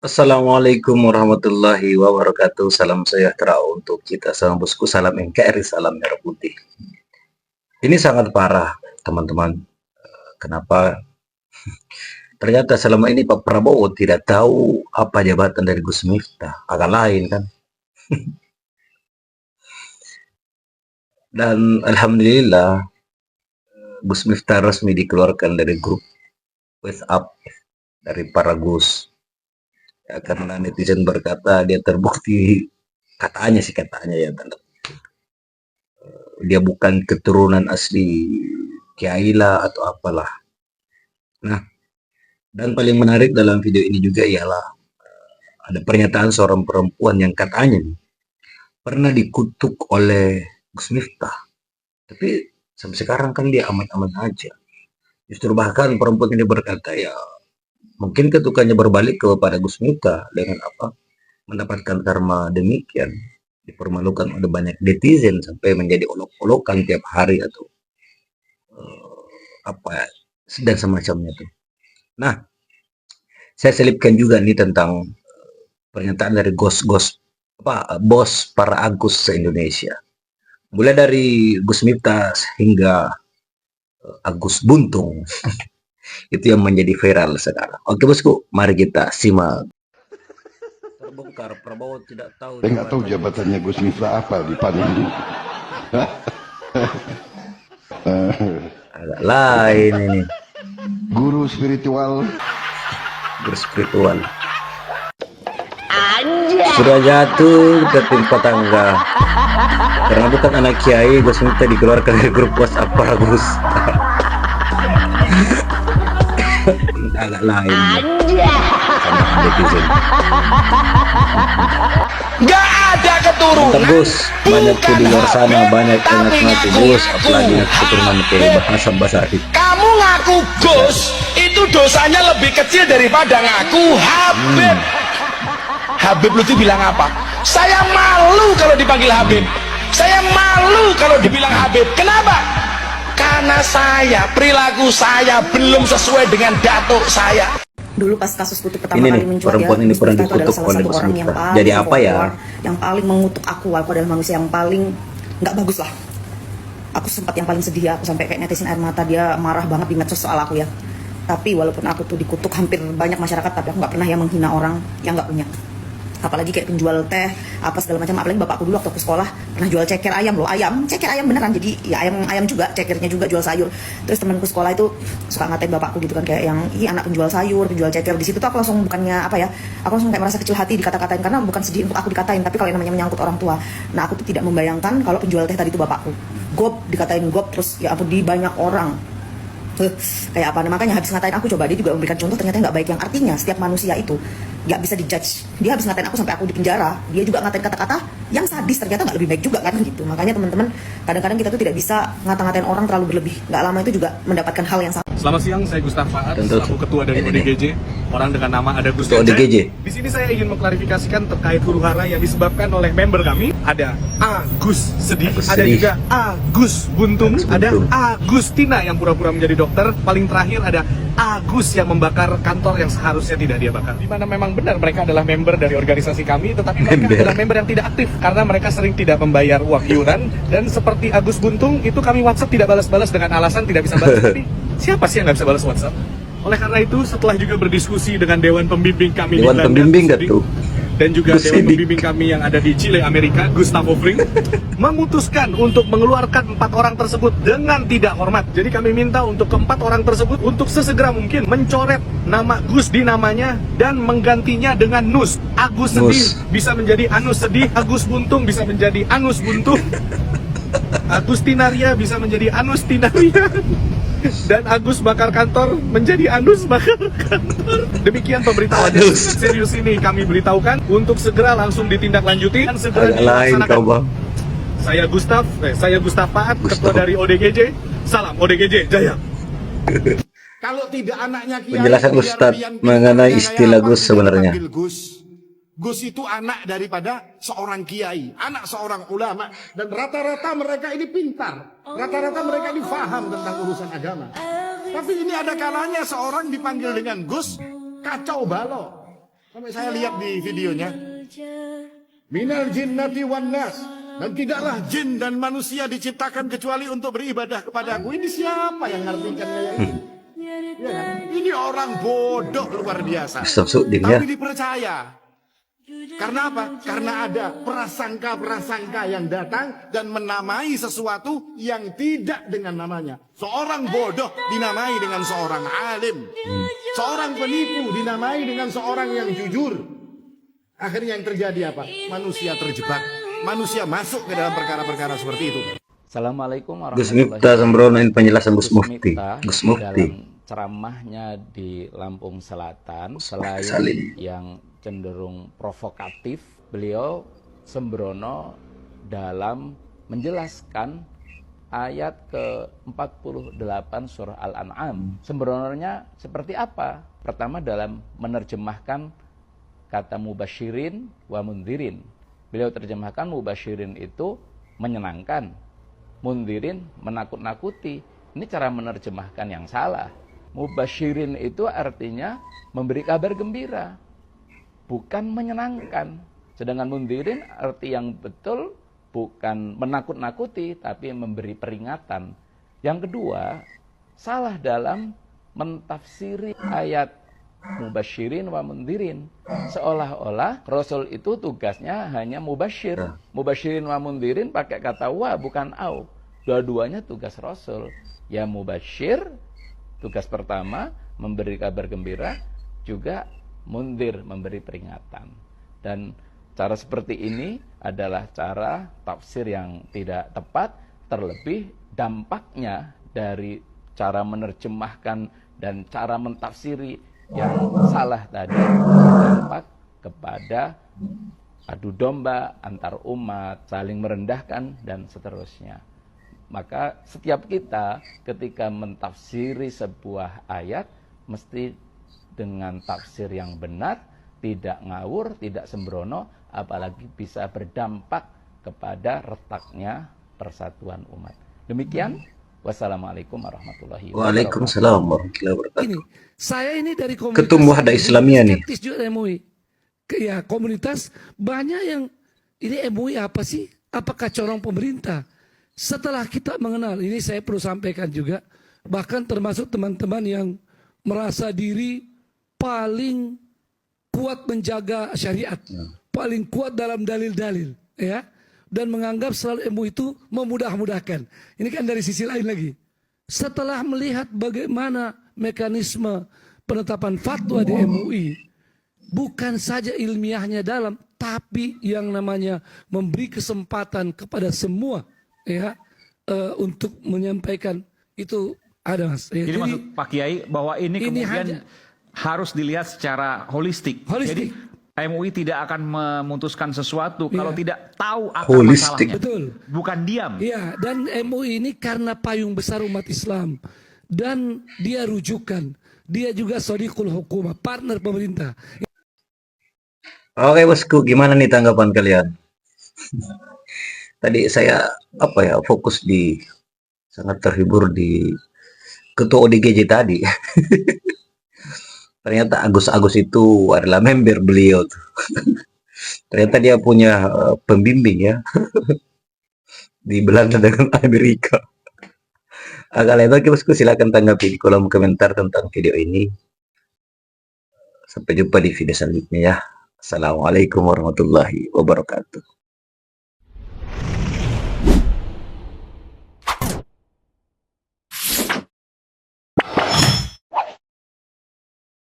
Assalamualaikum warahmatullahi wabarakatuh. Salam sejahtera untuk kita semua bosku. Salam NKRI, salam merah putih. Ini sangat parah, teman-teman. Kenapa? Ternyata selama ini Pak Prabowo tidak tahu apa jabatan dari Gus Miftah. Agak lain kan? Dan alhamdulillah Gus Miftah resmi dikeluarkan dari grup WhatsApp dari para Gus. Ya, karena netizen berkata dia terbukti, katanya ya, dia bukan keturunan asli Kiai lah atau apalah. Nah, dan paling menarik dalam video ini juga ialah ada pernyataan seorang perempuan yang katanya pernah dikutuk oleh Gus Miftah. Tapi sampai sekarang kan dia aman-aman aja. Justru bahkan perempuan ini berkata ya mungkin ketukannya berbalik kepada Gus Miftah dengan apa? Mendapatkan karma demikian. Dipermalukan oleh banyak netizen sampai menjadi olok-olokan tiap hari atau apa dan semacamnya tuh. Nah, saya selipkan juga nih tentang pernyataan dari bos para Agus se-Indonesia. Mulai dari Gus Miftah hingga Agus Buntung. Itu yang menjadi viral sekarang. Oke bosku, mari kita simak. Terbongkar Prabowo tidak tahu. Saya nggak tahu jabatannya Gus Miftah apa di PAN ini. Agak lain ini. Guru spiritual. Guru spiritual. Sudah jatuh ke timpa tangga. Karena bukan anak kiai, Gus Miftah dikeluarkan dari grup WhatsApp para Gus. Agak lain. Gak ada keturunan. Gus, banyak tuh di luar sana, banyak yang ngaku Gus, apalagi keturunan ke bahasa Basari. Kamu ngaku Gus, itu dosanya lebih kecil daripada ngaku Habib. Habib lu tuh bilang apa? Saya malu kalau dipanggil Habib. Saya malu kalau dibilang Habib. Kenapa? Karena perilaku saya belum sesuai dengan datuk saya. Dulu pas kasus kutuk pertama Ini kali nih, muncul perempuan ya, ini Gus pernah Miftah itu adalah dikutuk salah oleh satu Gus orang yang Miftah. paling Jadi apa ya? yang paling mengutuk aku adalah manusia yang paling nggak bagus lah. Aku sempat yang paling sedih, aku sampai kayak netizen air mata, dia marah banget di medsos soal aku ya. Tapi walaupun aku tuh dikutuk hampir banyak masyarakat, tapi aku nggak pernah yang menghina orang yang nggak punya. Apalagi kayak penjual teh apa segala macam. Apalagi bapakku dulu waktu aku sekolah pernah jual ceker ayam loh, ceker ayam beneran. Jadi ya ayam juga, cekernya juga, jual sayur. Terus temanku sekolah itu suka ngatain bapakku gitu kan, kayak yang anak penjual sayur, penjual ceker. Di situ tuh aku langsung bukannya apa ya, aku langsung kayak merasa kecil hati dikata-katain, karena bukan sedih untuk aku dikatain, tapi kalau yang namanya menyangkut orang tua. Nah, aku tuh tidak membayangkan kalau penjual teh tadi itu bapakku. Gop, dikatain gop, terus ya ampun di banyak orang. Kayak apa, nah, makanya habis ngatain aku, coba dia juga memberikan contoh ternyata nggak baik, yang artinya setiap manusia itu nggak bisa dijudge. Dia habis ngatain aku sampai aku di penjara, dia juga ngatain kata-kata yang sadis, ternyata nggak lebih baik juga kan gitu. Makanya teman-teman, kadang-kadang kita tuh tidak bisa ngata-ngatain orang terlalu berlebih, nggak lama itu juga mendapatkan hal yang sama. Selamat siang, saya Gustaf Faat, selaku ketua dari ODGJ, orang dengan nama ada Gus ODGJ. Di sini saya ingin mengklarifikasikan terkait huru-hara yang disebabkan oleh member kami. Ada Agus sedih, ada juga Agus buntung, ada Agustina yang pura-pura menjadi dokter, paling terakhir ada Agus yang membakar kantor yang seharusnya tidak dia bakar. Dimana memang benar mereka adalah member dari organisasi kami, tetapi mereka adalah member yang tidak aktif karena mereka sering tidak membayar uang iuran. Dan seperti Agus buntung itu, kami WhatsApp tidak balas-balas dengan alasan tidak bisa balas. Tapi siapa sih yang nggak bisa balas WhatsApp? Oleh karena itu, setelah juga berdiskusi dengan Dewan Pembimbing kami Dewan di Belanda, Pembimbing gak tuh? dan juga Dewan Pembimbing kami yang ada di Chile, Amerika, Gustavo Fring, memutuskan untuk mengeluarkan 4 orang tersebut dengan tidak hormat. Jadi kami minta untuk ke-4 orang tersebut untuk sesegera mungkin mencoret nama Gus di namanya dan menggantinya dengan Nus. Agus sedih bisa menjadi Anus sedih, Agus buntung bisa menjadi Anus buntung, Agustinaria bisa menjadi Anus tinaria, dan Agus bakar kantor menjadi Anus bakar kantor. Demikian pemberitahuan serius ini kami beritahukan untuk segera langsung ditindaklanjuti dan segera dilaksanakan. Saya Gustaf Faat, ketua dari ODGJ. Salam ODGJ Jaya. Kalau tidak anaknya Kiai, Penjelasan Ustadz mengenai istilah Gus sebenarnya. Gus itu anak daripada seorang kiai, anak seorang ulama, dan rata-rata mereka ini pintar, rata-rata mereka ini paham tentang urusan agama. Tapi ini ada kalanya seorang dipanggil dengan Gus, kacau balau. Sampai saya lihat di videonya. Minal jinnati wan nas. Dan tidaklah jin dan manusia diciptakan kecuali untuk beribadah kepadaku. Ini siapa yang ngartikan kayak ini? Ya kan? Ini orang bodoh luar biasa. Samsudin ya. Tapi dipercaya. Karena apa? Karena ada prasangka-prasangka yang datang dan menamai sesuatu yang tidak dengan namanya. Seorang bodoh dinamai dengan seorang alim. Seorang penipu dinamai dengan seorang yang jujur. Akhirnya yang terjadi apa? Manusia terjebak. Manusia masuk ke dalam perkara-perkara seperti itu. Assalamualaikum Gus warahmatullahi Miftah Sembrono, ini penjelasan Gus Gus Mufti. Miftah Gus Mufti. dalam ceramahnya di Lampung Selatan, selain Salim. yang cenderung provokatif, beliau sembrono dalam menjelaskan ayat ke-48 surah Al-An'am. Sembrononya seperti apa? Pertama dalam menerjemahkan kata mubasyirin wa mundhirin. Beliau terjemahkan mubasyirin itu menyenangkan, mundhirin menakut-nakuti. Ini cara menerjemahkan yang salah. Mubasyirin itu artinya memberi kabar gembira, bukan menyenangkan. Sedangkan mundhirin arti yang betul bukan menakut-nakuti, tapi memberi peringatan. Yang kedua, salah dalam mentafsiri ayat mubasyirin wa mundhirin. Seolah-olah Rasul itu tugasnya hanya mubasyir. Mubasyirin wa mundhirin pakai kata wa, bukan au. Dua-duanya tugas Rasul. Ya mubasyir, tugas pertama memberi kabar gembira, juga mundhir, memberi peringatan. Dan cara seperti ini adalah cara tafsir yang tidak tepat, terlebih dampaknya dari cara menerjemahkan dan cara mentafsiri yang salah tadi berdampak kepada adu domba antar umat, saling merendahkan, dan seterusnya. Maka setiap kita ketika mentafsiri sebuah ayat mesti dengan tafsir yang benar, tidak ngawur, tidak sembrono, apalagi bisa berdampak kepada retaknya persatuan umat. Demikian, wassalamualaikum warahmatullahi wabarakatuh. Waalaikumsalam warahmatullahi wabarakatuh. Ini, saya ini dari komunitas Ketum Wahda Islamiyah nih. skeptis juga MUI. Ya, komunitas banyak yang ini MUI apa sih? Apakah corong pemerintah? Setelah kita mengenal, ini saya perlu sampaikan juga, bahkan termasuk teman-teman yang merasa diri paling kuat menjaga syariat, paling kuat dalam dalil-dalil, ya, dan menganggap selalu MUI itu memudah-mudahkan. Ini kan dari sisi lain lagi. Setelah melihat bagaimana mekanisme penetapan fatwa di MUI, bukan saja ilmiahnya dalam, tapi yang namanya memberi kesempatan kepada semua, ya, untuk menyampaikan itu ada, Mas. Ya, Jadi maksud Pak Kiai bahwa ini kemudian hanya- harus dilihat secara holistik. Holistik. Jadi MUI tidak akan memutuskan sesuatu kalau tidak tahu akar Holistik. masalahnya. Betul. Bukan diam. Iya, dan MUI ini karena payung besar umat Islam dan dia rujukan, dia juga shadiqul hukumah, partner pemerintah. Oke bosku, gimana nih tanggapan kalian? Tadi saya fokus di sangat terhibur di ketua ODGJ tadi. Ternyata Agus itu adalah member beliau tuh. Ternyata dia punya pembimbing ya. Di Belanda dengan Amerika. Kalian oke bosku, silakan tanggapi di kolom komentar tentang video ini. Sampai jumpa di video selanjutnya ya. Assalamualaikum warahmatullahi wabarakatuh.